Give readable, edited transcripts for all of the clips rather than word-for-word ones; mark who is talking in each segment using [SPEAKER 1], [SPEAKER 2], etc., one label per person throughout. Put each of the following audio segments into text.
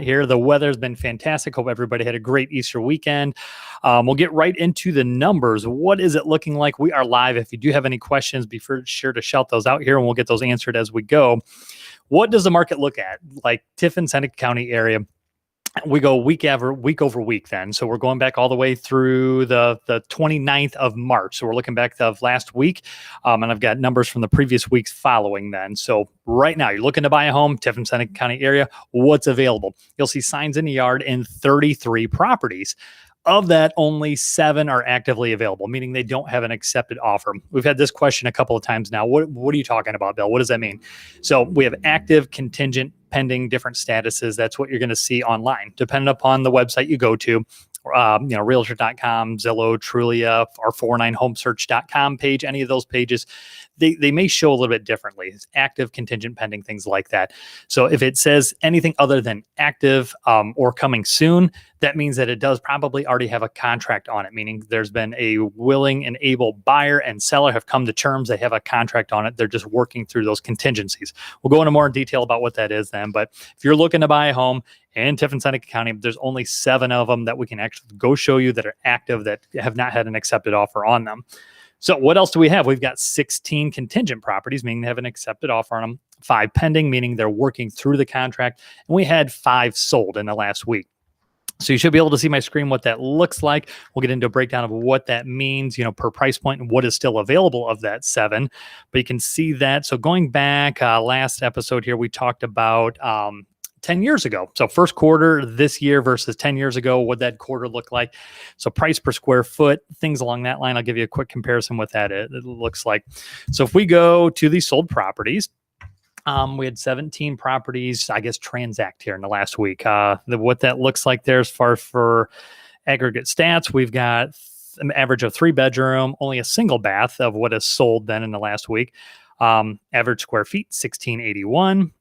[SPEAKER 1] here. The weather's been fantastic. Hope everybody had a great Easter weekend. We'll get right into the numbers. What is it looking like? We are live. If you do have any questions, be sure to shout those out here and we'll get those answered as we go. What does the market look at? Like Tiffin, Seneca County area. We go week over week then. So we're going back all the way through the 29th of March. So we're looking back to last week. And I've got numbers from the previous weeks following then. So right now you're looking to buy a home, Tiffin, Seneca County area. What's available? You'll see signs in the yard in 33 properties. Of that, only 7 are actively available, meaning they don't have an accepted offer. We've had this question a couple of times now. What are you talking about, Bill? What does that mean? So we have active, contingent, pending, different statuses. That's what you're going to see online, depending upon the website you go to. Realtor.com, Zillow, Trulia, our 49homesearch.com page, any of those pages, they may show a little bit differently. It's active, contingent, pending, things like that. So if it says anything other than active or coming soon, that means that it does probably already have a contract on it, meaning there's been a willing and able buyer and seller have come to terms. They have a contract on it. They're just working through those contingencies. We'll go into more detail about what that is then. But if you're looking to buy a home in Tiffin, Seneca County, there's only 7 of them that we can actually go show you that are active, that have not had an accepted offer on them. So what else do we have? We've got 16 contingent properties, meaning they have an accepted offer on them, 5 pending, meaning they're working through the contract, and we had 5 sold in the last week. So you should be able to see my screen, what that looks like. We'll get into a breakdown of what that means, per price point and what is still available of that 7. But you can see that. So going back, last episode here, we talked about 10 years ago. So first quarter this year versus 10 years ago, what that quarter looked like. So price per square foot, things along that line. I'll give you a quick comparison with that. It looks like. So if we go to these sold properties, we had 17 properties, I guess, transact here in the last week. What that looks like there as far for aggregate stats, we've got an average of 3-bedroom, only a single bath of what is sold then in the last week. Average square feet, 1681.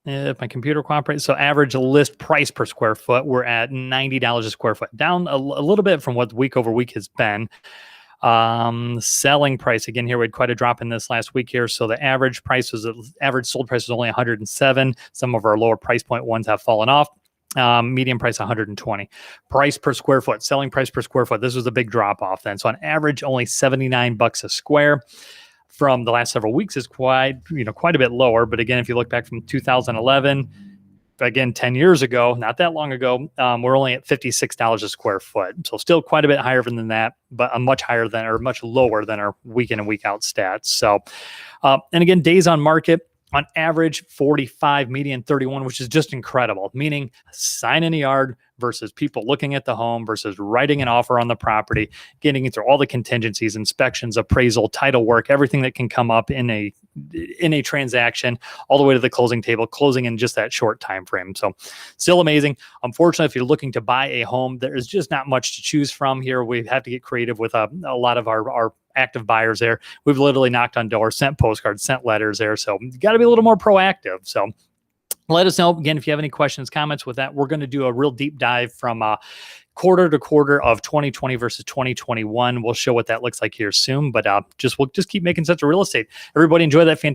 [SPEAKER 1] If my computer cooperates, so average list price per square foot, we're at $90 a square foot, down a little bit from what week over week has been. Selling price, again, here we had quite a drop in this last week here. So the average sold price was only 107. Some of our lower price point ones have fallen off. Median price 120. Price per square foot, selling price per square foot. This was a big drop off then. So on average, only $79 a square. From the last several weeks is quite a bit lower. But again, if you look back from 2011, again, 10 years ago, not that long ago, we're only at $56 a square foot. So still quite a bit higher than that, but much lower than our week in and week out stats. So, and again, days on market, on average, 45, median 31, which is just incredible, meaning sign in the yard versus people looking at the home versus writing an offer on the property, getting through all the contingencies, inspections, appraisal, title work, everything that can come up in a transaction, all the way to the closing table, closing in just that short time frame. So still amazing. Unfortunately, if you're looking to buy a home, there is just not much to choose from here. We have to get creative with a lot of our active buyers there. We've literally knocked on doors, sent postcards, sent letters there. So you got to be a little more proactive. So let us know, again, if you have any questions, comments with that. We're going to do a real deep dive from quarter to quarter of 2020 versus 2021. We'll show what that looks like here soon, but we'll just keep making sense of real estate. Everybody enjoy that fantastic